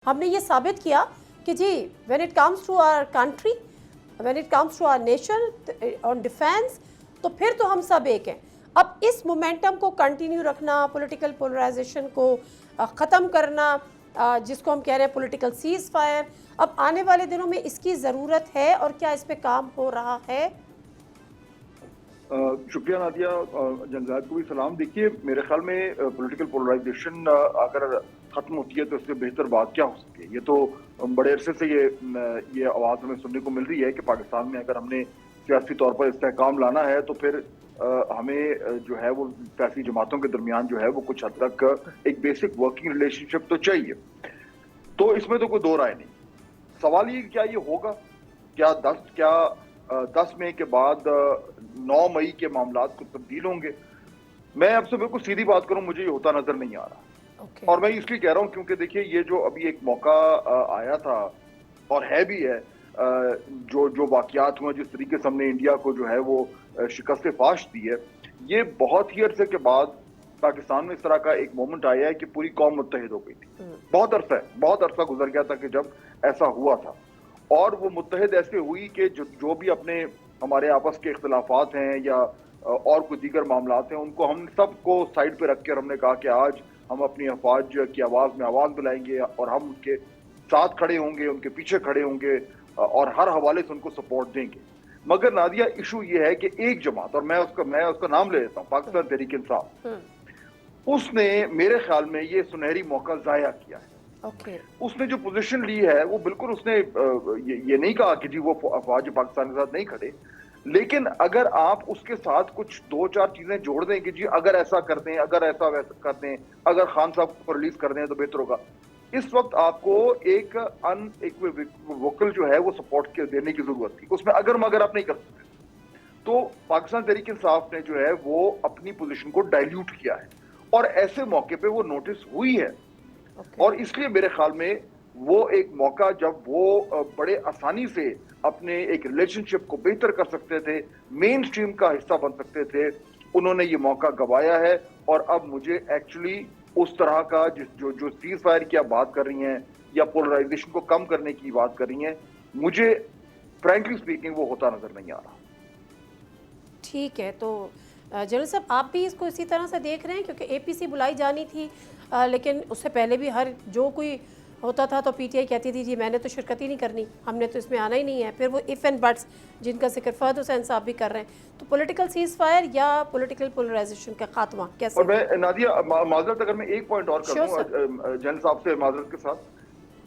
हमने ये साबित किया कि जी when it comes to our country, when it comes to our nation on defence, तो फिर तो हम सब एक हैं। अब इस मोमेंटम को कंटिन्यू रखना, पॉलिटिकल पोलराइजेशन को ख़त्म करना, जिसको हम कह रहे हैं पॉलिटिकल सीज फायर, अब आने वाले दिनों में इसकी ज़रूरत है और क्या इस पे काम हो रहा है? शुक्रिया नादिया, जंजाद को भी सलाम। देखिए, मेरे ख्याल में पॉलिटिकल पोलराइजेशन अगर ख़त्म होती है तो इससे बेहतर बात क्या हो सकती है। ये तो बड़े अरसे से ये आवाज़ हमें सुनने को मिल रही है कि पाकिस्तान में अगर हमने सियासी तौर पर इस्तेहकाम लाना है तो फिर हमें जो है वो सियासी जमातों के दरमियान जो है वो कुछ हद तक एक बेसिक वर्किंग रिलेशनशिप तो चाहिए। तो इसमें तो कोई दो राय नहीं। सवाल ये क्या ये होगा, क्या 10 मई के बाद 9 मई के मामलात को तब्दील होंगे? मैं आपसे बिल्कुल सीधी बात करूं, मुझे ये होता नजर नहीं आ रहा। और मैं इसलिए कह रहा हूं क्योंकि देखिए, ये जो अभी एक मौका आया था और है भी है, जो वाकयात हुए, जिस तरीके से हमने इंडिया को जो है वो शिकस्त फाश दी है, ये बहुत ही अरसे के बाद पाकिस्तान में इस तरह का एक मोमेंट आया है कि पूरी कौम मुत्तहिद हो गई थी। बहुत अरसा गुजर गया था कि जब ऐसा हुआ था, और वो मुत्तहिद ऐसे हुई कि जो भी अपने हमारे आपस के इख्तिलाफात हैं या और कोई दीगर मामलात हैं, उनको हम सबको साइड पे रख कर हमने कहा कि आज हम अपनी अफवाज की आवाज़ में आवाज़ बुलाएंगे और हम उनके साथ खड़े होंगे, उनके पीछे खड़े होंगे और हर हवाले से उनको सपोर्ट देंगे। मगर नादिया, इशू ये है कि एक जमात, और मैं उसका नाम ले लेता हूँ, पाकिस्तान तहरीक इंसाफ, उसने मेरे ख्याल में ये सुनहरी मौका जाया किया है। उसने जो पोजीशन ली है वो बिल्कुल, उसने ये नहीं कहा कि जी वो अफवाज पाकिस्तान के साथ नहीं खड़े, लेकिन अगर आप उसके साथ कुछ 2-4 चीजें जोड़ दें कि जी अगर ऐसा कर दें, अगर ऐसा वैसा कर दें, अगर खान साहब को रिलीज कर दें तो बेहतर होगा। इस वक्त आपको एक वोकल जो है वो सपोर्ट देने की जरूरत थी। उसमें अगर मगर आप नहीं कर सकते। तो पाकिस्तान तहरीक इंसाफ ने जो है वो अपनी पोजीशन को डाइल्यूट किया है और ऐसे मौके पे वो नोटिस हुई है। और इसलिए मेरे ख्याल में वो एक मौका, जब वो बड़े आसानी से अपने एक रिलेशनशिप को बेहतर कर सकते थे, मेन स्ट्रीम का हिस्सा बन सकते थे, उन्होंने ये मौका गंवाया है। और अब मुझे एक्चुअली उस तरह का जो सीज फायर की आप बात कर रही हैं या पोलराइजेशन को कम करने की बात कर रही हैं, मुझे फ्रैंकली स्पीकिंग वो होता नजर नहीं आ रहा। ठीक है, तो जनरल साहब, आप भी इसको इसी तरह से देख रहे हैं? क्योंकि एपीसी बुलाई जानी थी, लेकिन उससे पहले भी हर जो कोई होता था तो पीटीआई कहती थी जी मैंने तो शिरकत ही नहीं करनी, हमने तो इसमें आना ही नहीं है। फिर वो इफ़ एंड बट्स जिनका जिक्र फहद हुसैन साहब भी कर रहे हैं, तो पॉलिटिकल सीज फायर या पॉलिटिकल पोलराइजेशन का खात्मा कैसे? और मैं नादिया, माजरत अगर मैं एक पॉइंट और कर दूं जनरल साहब से माजरत के साथ,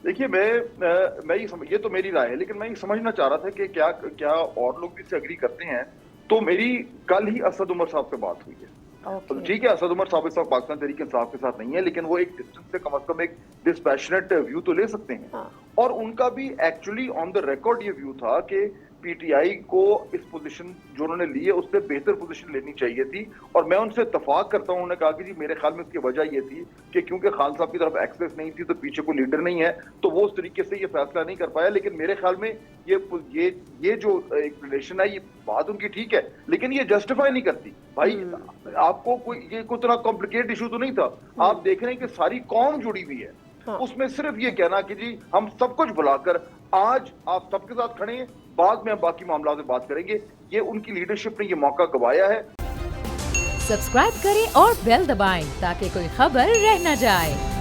देखिए मैं ये तो मेरी राय है, लेकिन मैं ये समझना चाह रहा था कि क्या और लोग भी इससे एग्री करते हैं। तो मेरी कल ही असद उमर साहब से बात हुई है। तो ठीक है, असद उमर साहब इस वक्त पाकिस्तान तहरीक इंसाफ के साथ नहीं है, लेकिन वो एक डिस्टेंस से कम से कम एक डिस्पैशनेट व्यू तो ले सकते हैं। और उनका भी एक्चुअली ऑन द रिकॉर्ड ये व्यू था कि पीटीआई को इस पोजीशन जो उन्होंने ली है उससे बेहतर पोजीशन लेनी चाहिए थी। और मैं उनसे इत्तफाक करता हूं। उन्होंने कहा कि जी मेरे ख्याल में इसकी वजह ये थी कि क्योंकि खान साहब की तरफ एक्सेस नहीं थी, तो पीछे कोई लीडर नहीं है, तो वो उस तरीके से ये फैसला नहीं कर पाया। लेकिन मेरे ख्याल में ये जो एक रिलेशन है, ये बात उनकी ठीक है, लेकिन ये जस्टिफाई नहीं करती। भाई, आपको कोई इतना कॉम्प्लिकेटेड इशू तो नहीं था। आप देख रहे हैं कि सारी कौम जुड़ी हुई है। उसमें सिर्फ ये कहना कि जी हम सब कुछ बुलाकर आज आप सबके साथ खड़े हैं, बाद में हम बाकी मामला में बात करेंगे, ये उनकी लीडरशिप ने ये मौका गंवाया है। सब्सक्राइब करें और बेल दबाएं ताकि कोई खबर रह न जाए।